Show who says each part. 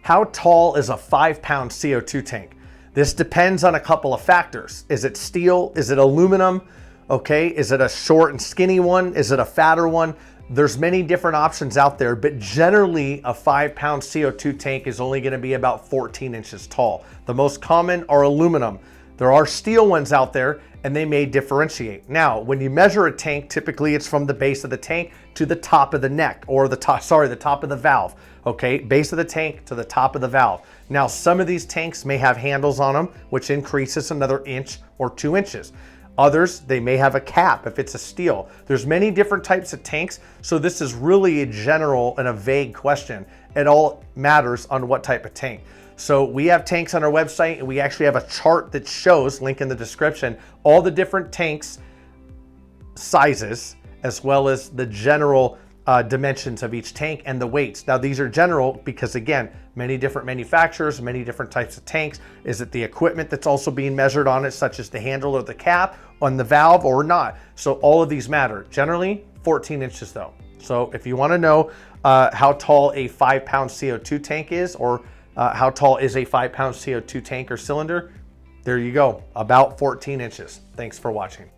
Speaker 1: How tall is a 5-pound CO2 tank? This depends on a couple of factors. Is it steel? Is it aluminum? Okay, is it a short and skinny one? Is it a fatter one? There's many different options out there, but generally a 5-pound CO2 tank is only going to be about 14 inches tall. The most common are aluminum. There are steel ones out there and they may differentiate. Now, when you measure a tank, typically it's from the base of the tank to the top of the neck, or the top of the valve. Okay, base of the tank to the top of the valve. Now, some of these tanks may have handles on them, which increases another inch or 2 inches. Others, they may have a cap if it's a steel. There's many different types of tanks, so this is really a general and a vague question. It all matters on what type of tank. So we have tanks on our website, and we actually have a chart that shows, link in the description, all the different tanks sizes, as well as the general dimensions of each tank and the weights. Now these are general because, again, many different manufacturers, many different types of tanks. Is it the equipment that's also being measured on it, such as the handle or the cap on the valve, or not? So all of these matter. Generally 14 inches though. So if you want to know how tall a 5-pound CO2 tank is, or how tall is a 5-pound CO2 tank or cylinder, there you go, about 14 inches. Thanks for watching.